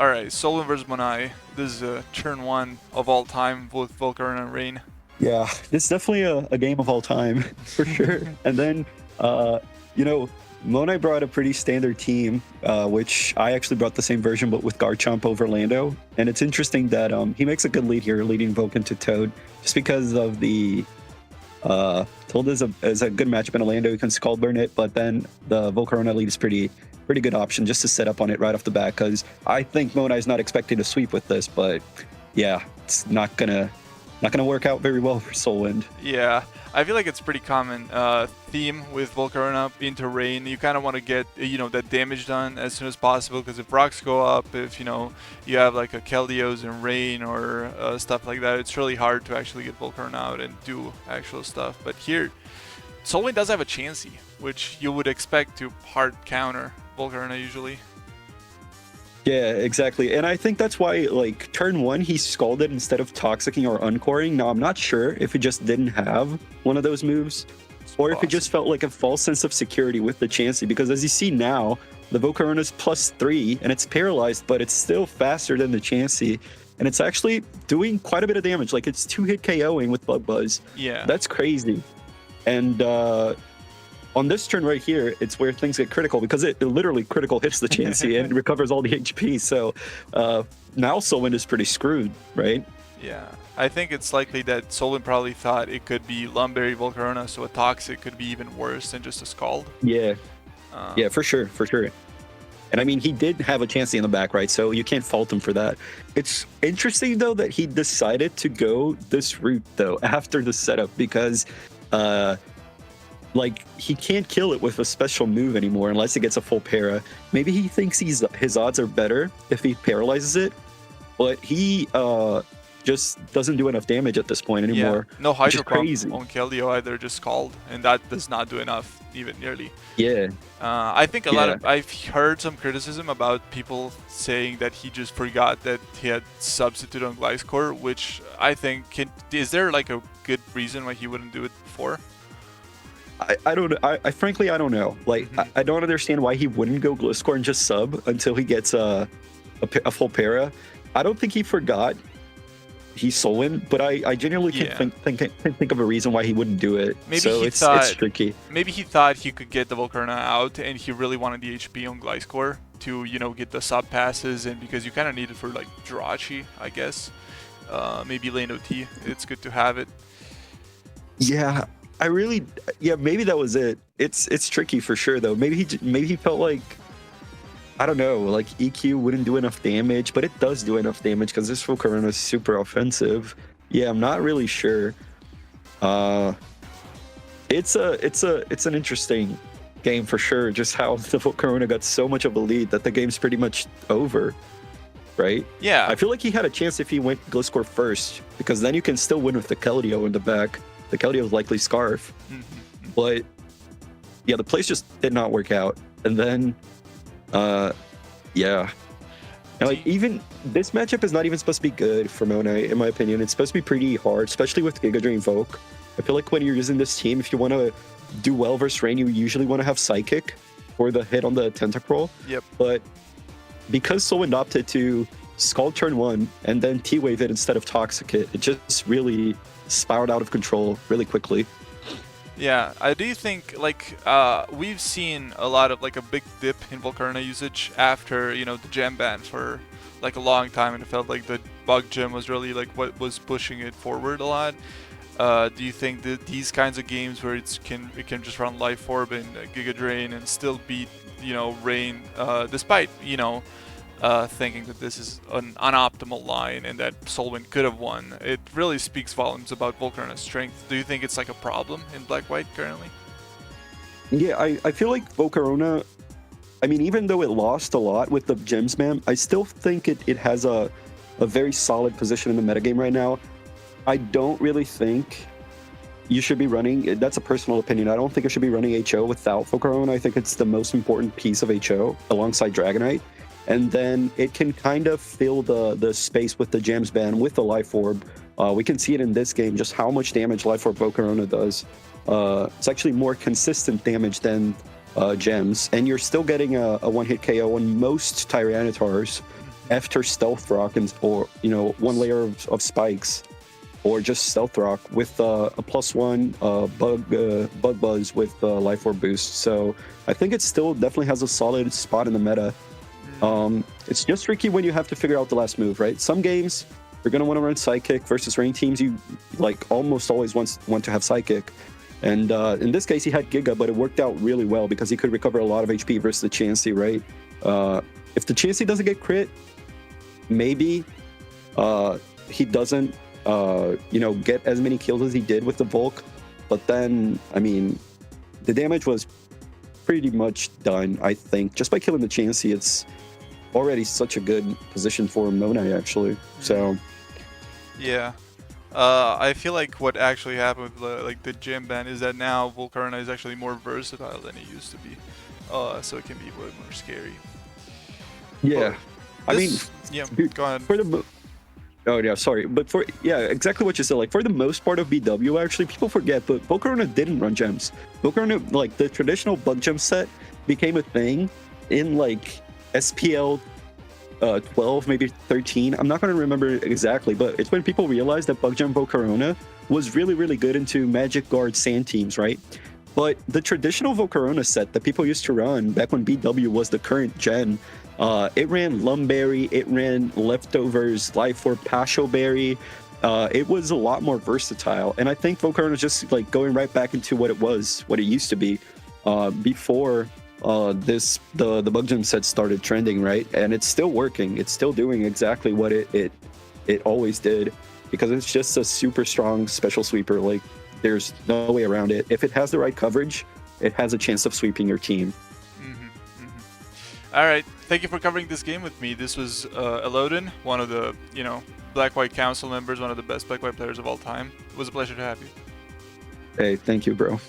All right, SoulWind versus Monai. This is turn one of all time with Volcarona and Rain. Yeah, it's definitely a game of all time for sure. And then, you know, Monai brought a pretty standard team, which I actually brought the same version, but with Garchomp over Lando. And it's interesting that he makes a good lead here, leading Vulcan to Toad, just because of the Toad is a good matchup in a Lando. You can Scald Burn it, but then the Volcarona lead is pretty good option just to set up on it right off the bat, because I think Monai is not expecting to sweep with this, but yeah, it's not gonna work out very well for SoulWind. Yeah, I feel like it's pretty common theme with Volcarona into Rain. You kind of want to get that damage done as soon as possible, because if rocks go up, if you have like a Keldeos in Rain or stuff like that, it's really hard to actually get Volcarona out and do actual stuff. But here, SoulWind does have a Chansey, which you would expect to hard counter Volcarona usually. Yeah, exactly. And I think that's why, like, turn one, he scalded instead of toxicking or uncoring. Now, I'm not sure if he just didn't have one of those moves, or if it just felt like a false sense of security with the Chansey, because as you see now, the Volcarona's +3, and it's paralyzed, but it's still faster than the Chansey, and it's actually doing quite a bit of damage. Like, it's 2-hit KOing with Bug Buzz. Yeah. That's crazy. And, on this turn right here, it's where things get critical, because it literally critical hits the Chansey and recovers all the HP. So now SoulWind is pretty screwed, right? Yeah, I think it's likely that SoulWind probably thought it could be Lumberry Volcarona, so a Toxic could be even worse than just a Scald. Yeah, yeah, for sure. And I mean, he did have a Chansey in the back, right? So you can't fault him for that. It's interesting, though, that he decided to go this route, though, after the setup, because like, he can't kill it with a special move anymore unless it gets a full para. Maybe he thinks his odds are better if he paralyzes it, but he just doesn't do enough damage at this point anymore. Yeah. No Hydro Pump on Keldeo either, just Scald, and that does not do enough, even nearly. Yeah. I think I've heard some criticism about people saying that he just forgot that he had Substitute on Gliscor, which I think is there like a good reason why he wouldn't do it before? I don't. I frankly, I don't know. Like, I don't understand why he wouldn't go Gliscor and just sub until he gets a full para. I don't think he forgot he's SoulWind, but I genuinely can't think of a reason why he wouldn't do it. Maybe so it's tricky. Maybe he thought he could get the Volcarona out, and he really wanted the HP on Gliscor to get the sub passes, and because you kind of need it for like Jirachi, I guess. Maybe Lane OT. It's good to have it. Yeah. Maybe that was it. It's tricky for sure, though. Maybe he felt like, I don't know, like EQ wouldn't do enough damage, but it does do enough damage because this Volcarona is super offensive. Yeah, I'm not really sure. It's an interesting game for sure. Just how the Volcarona got so much of a lead that the game's pretty much over, right? Yeah. I feel like he had a chance if he went Gliscor first, because then you can still win with the Keldeo in the back. The Keldeo is likely Scarf, but yeah, the plays just did not work out. And then, yeah, and like, even this matchup is not even supposed to be good for Monai, in my opinion. It's supposed to be pretty hard, especially with Giga Drain Volk. I feel like when you're using this team, if you want to do well versus Rain, you usually want to have Psychic for the hit on the Tentacruel. Yep. But because SoulWind opted to Scald turn one and then T-Wave it instead of Toxic it just really spiraled out of control really quickly. Yeah, I do think like we've seen a lot of like a big dip in Volcarona usage after the gem ban for like a long time, and it felt like the bug gem was really like what was pushing it forward a lot. Do you think that these kinds of games where it can just run Life Orb and Giga Drain and still beat Rain despite thinking that this is an unoptimal line and that SoulWind could have won, it really speaks volumes about Volcarona's strength. Do you think it's like a problem in Black-White currently? Yeah, I feel like Volcarona, I mean, even though it lost a lot with the Gems Ban, I still think it has a very solid position in the metagame right now. I don't really think you should be running, that's a personal opinion, I don't think it should be running HO without Volcarona. I think it's the most important piece of HO alongside Dragonite. And then it can kind of fill the space with the Gems Ban with the Life Orb. We can see it in this game, just how much damage Life Orb Volcarona does. It's actually more consistent damage than Gems, and you're still getting a one-hit KO on most Tyrannitars. after Stealth Rock or one layer of spikes, or just Stealth Rock with a +1 Bug Buzz with Life Orb boost. So I think it still definitely has a solid spot in the meta. It's just tricky when you have to figure out the last move, right? Some games you're gonna want to run Psychic versus rain teams. You almost always want to have Psychic. And in this case, he had Giga, but it worked out really well because he could recover a lot of HP versus the Chansey, right? If the Chansey doesn't get crit, maybe he doesn't, get as many kills as he did with the Volk. But then, I mean, the damage was pretty much done, I think. Just by killing the Chansey, it's already such a good position for Monai, actually. So, yeah. I feel like what actually happened with the gym ban is that now Volcarona is actually more versatile than it used to be. So it can be way more scary. yeah. I mean, yeah, dude, go ahead. Oh yeah, sorry, but exactly what you said. Like for the most part of BW, actually, people forget, but Volcarona didn't run gems. Volcarona, like the traditional bug gem set, became a thing in like SPL 12, maybe 13. I'm not going to remember exactly, but it's when people realized that bug gem Volcarona was really, really good into Magic Guard Sand teams, right? But the traditional Volcarona set that people used to run back when BW was the current gen, it ran Lumberry, it ran Leftovers, Life Orb, Pasho Berry. It was a lot more versatile, and I think Volcarona is just like going right back into what it used to be before the bug gem set started trending, right? And it's still working. It's still doing exactly what it always did, because it's just a super strong special sweeper. Like there's no way around it. If it has the right coverage, it has a chance of sweeping your team. All right, thank you for covering this game with me. This was Elodin, one of the Black-White Council members, one of the best Black-White players of all time. It was a pleasure to have you. Hey, thank you, bro.